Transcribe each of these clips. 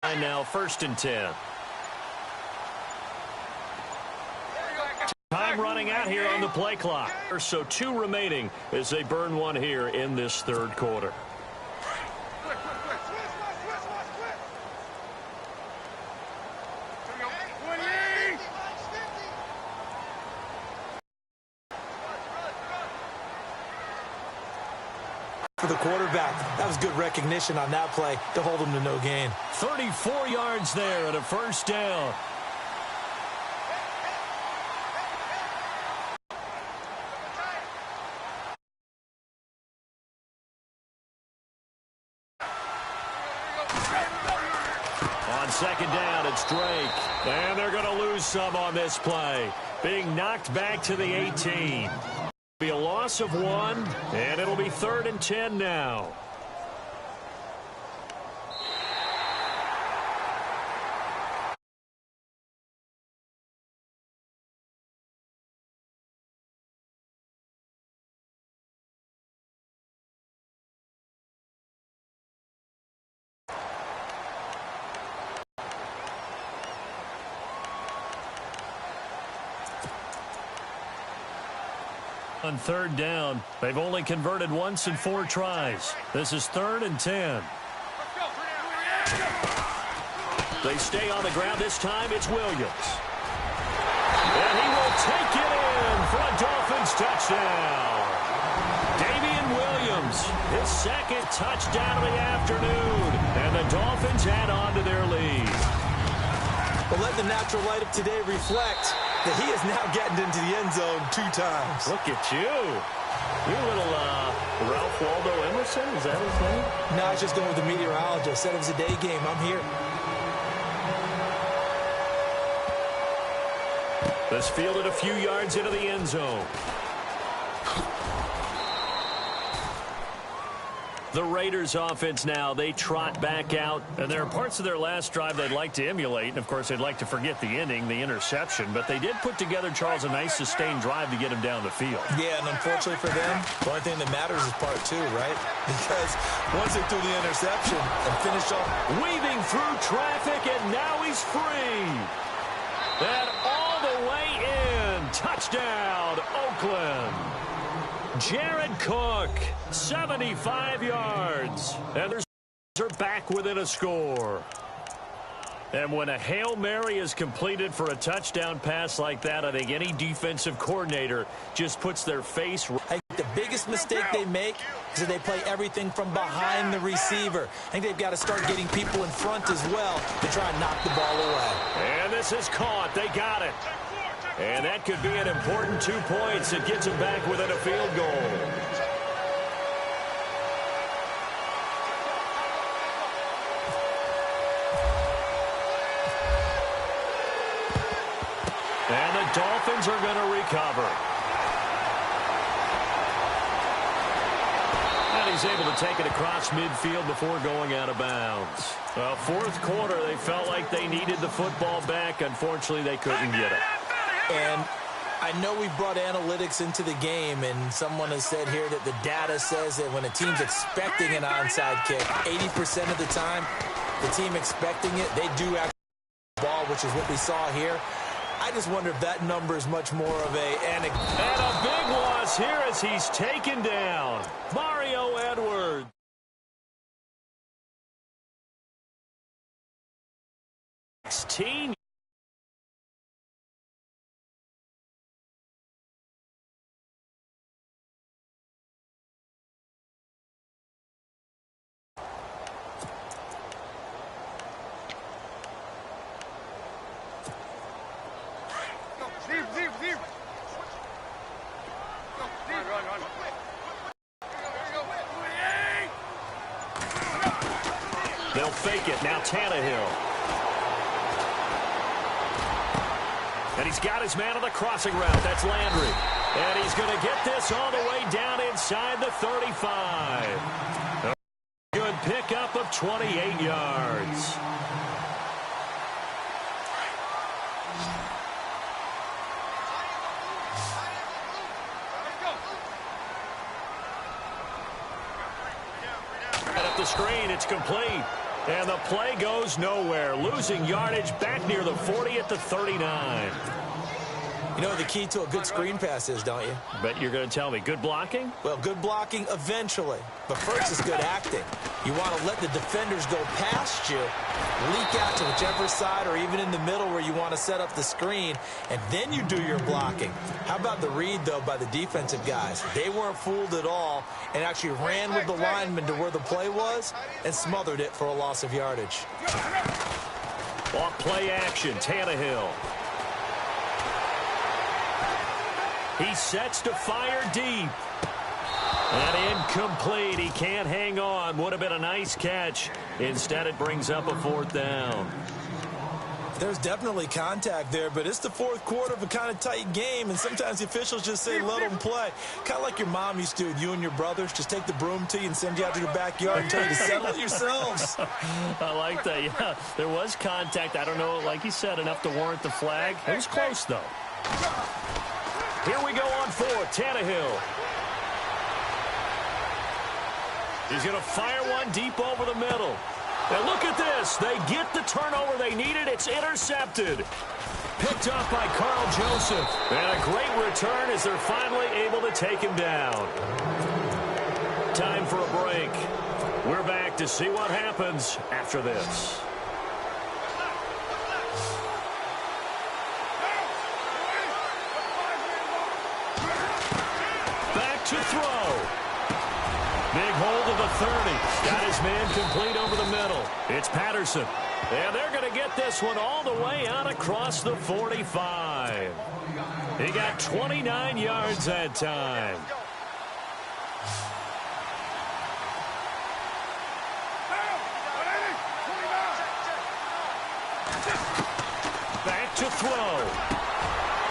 And now 1st and 10. Time running out here on the play clock. So 2 remaining as they burn one here in this 3rd quarter. For the quarterback, that was good recognition on that play to hold him to no gain. 34 yards there and a 1st down. On 2nd down, it's Drake. And they're going to lose some on this play. Being knocked back to the 18. Be a loss of 1, and it'll be 3rd and 10 now. On 3rd down, they've only converted once in 4 tries. This is 3rd and 10. They stay on the ground this time. It's Williams. And he will take it in for a Dolphins touchdown. Damian Williams, his 2nd touchdown of the afternoon. And the Dolphins add on to their lead. But let the natural light of today reflect that he is now getting into the end zone 2 times. Look at you. You little Ralph Waldo Emerson, is that his name? No, I was just going with the meteorologist. Said it was a day game. I'm here. This fielded a few yards into the end zone. The Raiders offense now, they trot back out. And there are parts of their last drive they'd like to emulate. And, of course, they'd like to forget the ending, the interception. But they did put together, Charles, a nice sustained drive to get him down the field. Yeah, and unfortunately for them, the only thing that matters is part 2, right? Because once they threw the interception and finished off. Weaving through traffic, and now he's free. And all the way in. Touchdown, Oakland. Jared Cook, 75 yards. And they're back within a score. And when a Hail Mary is completed for a touchdown pass like that, I think any defensive coordinator just puts their face. I think the biggest mistake they make is that they play everything from behind the receiver. I think they've got to start getting people in front as well to try and knock the ball away. And this is caught. They got it. And that could be an important 2 points. It gets them back within a field goal. And the Dolphins are going to recover. And he's able to take it across midfield before going out of bounds. Well, 4th quarter, they felt like they needed the football back. Unfortunately, they couldn't get it. And I know we brought analytics into the game, and someone has said here that the data says that when a team's expecting an onside kick, 80% of the time, the team expecting it, they do actually the ball, which is what we saw here. I just wonder if that number is much more of and a big loss here as he's taken down. Mario Edwards. Team. They'll fake it. Now Tannehill. And he's got his man on the crossing route. That's Landry. And he's going to get this all the way down inside the 35. A good pickup of 28 yards. The screen, it's complete. And the play goes nowhere, losing yardage back near the 40 at the 39. You know what the key to a good screen pass is, don't you? Bet you're going to tell me. Good blocking? Well, good blocking eventually. But first is good acting. You want to let the defenders go past you, leak out to whichever side or even in the middle where you want to set up the screen, and then you do your blocking. How about the read, though, by the defensive guys? They weren't fooled at all and actually ran with the lineman to where the play was and smothered it for a loss of yardage. Off play action, Tannehill. He sets to fire deep. And incomplete. He can't hang on. Would have been a nice catch. Instead, it brings up a fourth down. There's definitely contact there, but it's the fourth quarter of a kind of tight game, and sometimes the officials just say, let them play. Kind of like your mom used to with you and your brothers. Just take the broom to you and send you out to your backyard and tell you to settle it yourselves. I like that, yeah. There was contact. I don't know, like you said, enough to warrant the flag. It was close, though. Here we go on fourth. Tannehill. He's going to fire one deep over the middle. And look at this. They get the turnover they needed. It's intercepted. Picked up by Carl Joseph. And a great return as they're finally able to take him down. Time for a break. We're back to see what happens after this. Back to throw. Big hold of the 30. Got his man complete over the middle. It's Patterson. And they're going to get this one all the way out across the 45. He got 29 yards that time. Back to throw.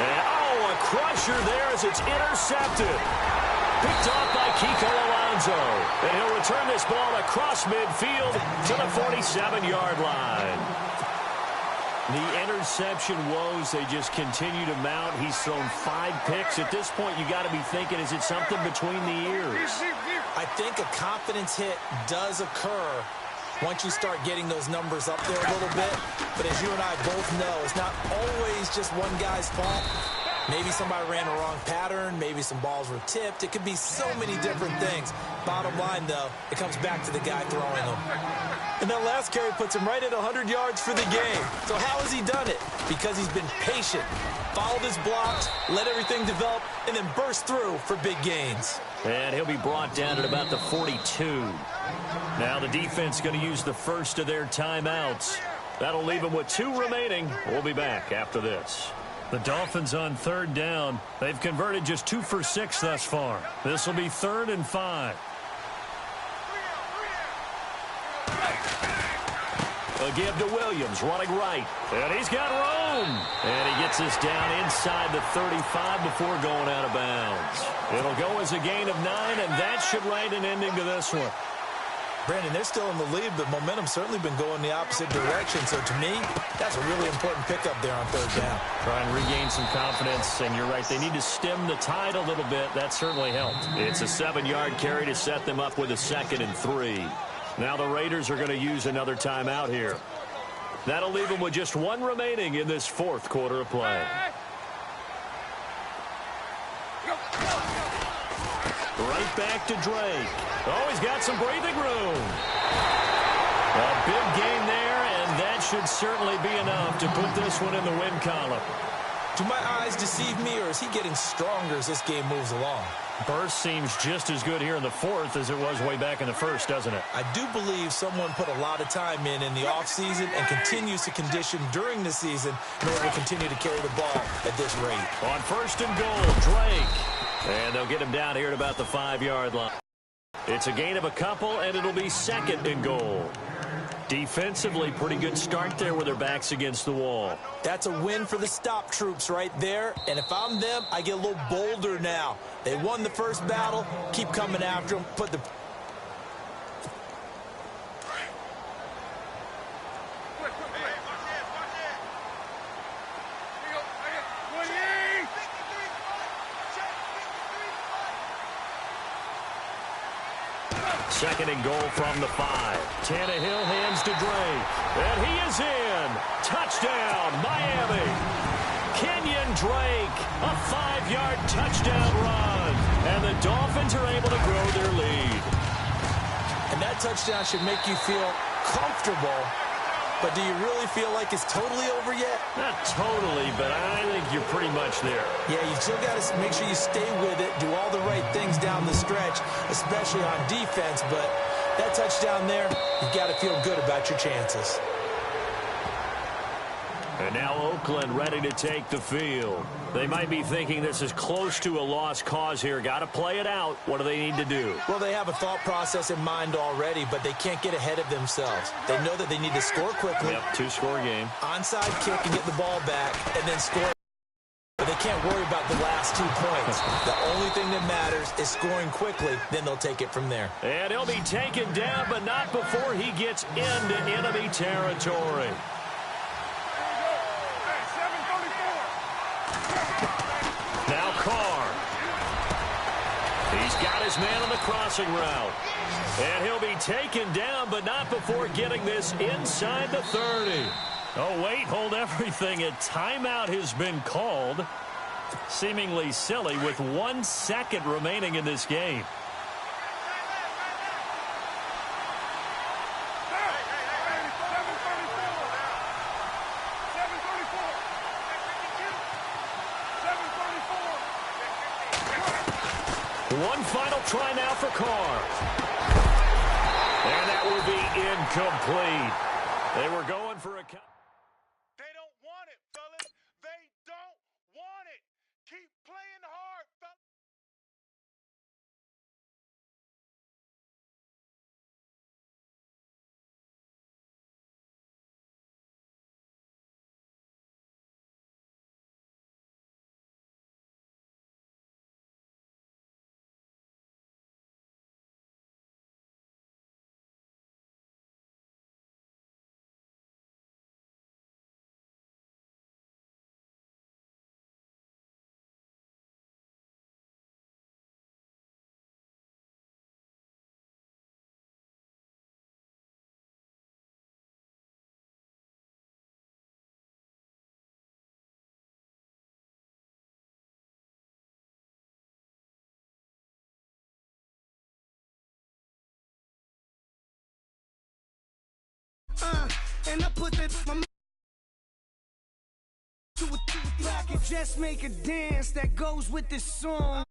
And, a crusher there as it's intercepted. Picked off by Kiko Alonso. And he'll return this ball across midfield to the 47-yard line. The interception woes, they just continue to mount. He's thrown 5 picks. At this point, you got to be thinking, is it something between the ears? I think a confidence hit does occur once you start getting those numbers up there a little bit. But as you and I both know, it's not always just one guy's fault. Maybe somebody ran a wrong pattern. Maybe some balls were tipped. It could be so many different things. Bottom line, though, it comes back to the guy throwing them. And that last carry puts him right at 100 yards for the game. So how has he done it? Because he's been patient, followed his blocks, let everything develop, and then burst through for big gains. And he'll be brought down at about the 42. Now the defense going to use the first of their timeouts. That'll leave them with 2 remaining. We'll be back after this. The Dolphins on third down. They've converted just 2 for 6 thus far. This will be 3rd and 5. A give to Williams, running right. And he's got room. And he gets this down inside the 35 before going out of bounds. It'll go as a gain of 9, and that should write an ending to this one. Brandon, they're still in the lead, but momentum's certainly been going the opposite direction. So to me, that's a really important pickup there on third down. Try and regain some confidence, and you're right. They need to stem the tide a little bit. That certainly helped. It's a 7-yard carry to set them up with a 2nd and 3. Now the Raiders are going to use another timeout here. That'll leave them with just 1 remaining in this 4th quarter of play. Right back to Drake. Oh, he's got some breathing room. A big gain there, and that should certainly be enough to put this one in the win column. Do my eyes deceive me, or is he getting stronger as this game moves along? Burst seems just as good here in the 4th as it was way back in the 1st, doesn't it? I do believe someone put a lot of time in the offseason and continues to condition during the season in order to continue to carry the ball at this rate. On 1st and goal, Drake. And they'll get him down here at about the 5-yard line. It's a gain of a couple, and it'll be 2nd and goal. Defensively, pretty good start there with their backs against the wall. That's a win for the stop troops right there. And if I'm them, I get a little bolder now. They won the first battle. Keep coming after them. Put the... 2nd and goal from the 5. Tannehill hands to Drake. And he is in. Touchdown, Miami. Kenyon Drake, a 5-yard touchdown run. And the Dolphins are able to grow their lead. And that touchdown should make you feel comfortable. But do you really feel like it's totally over yet? Not totally, but I think you're pretty much there. Yeah, you still got to make sure you stay with it, do all the right things down the stretch, especially on defense. But that touchdown there, you've got to feel good about your chances. And now Oakland ready to take the field. They might be thinking this is close to a lost cause here. Got to play it out. What do they need to do? Well, they have a thought process in mind already, but they can't get ahead of themselves. They know that they need to score quickly. Yep, 2-score game. Onside kick and get the ball back, and then score. But they can't worry about the last 2 points. The only thing that matters is scoring quickly. Then they'll take it from there. And he'll be taken down, but not before he gets into enemy territory. Now Carr. He's got his man on the crossing route. And he'll be taken down, but not before getting this inside the 30. Oh, wait, hold everything. A timeout has been called. Seemingly silly with 1 second remaining in this game. One final try now for Carr. And that will be incomplete. They were going for a... They don't want it, fellas. They don't want it. Keep playing hard, fellas. And I put that my to a I can just make a dance that goes with this song.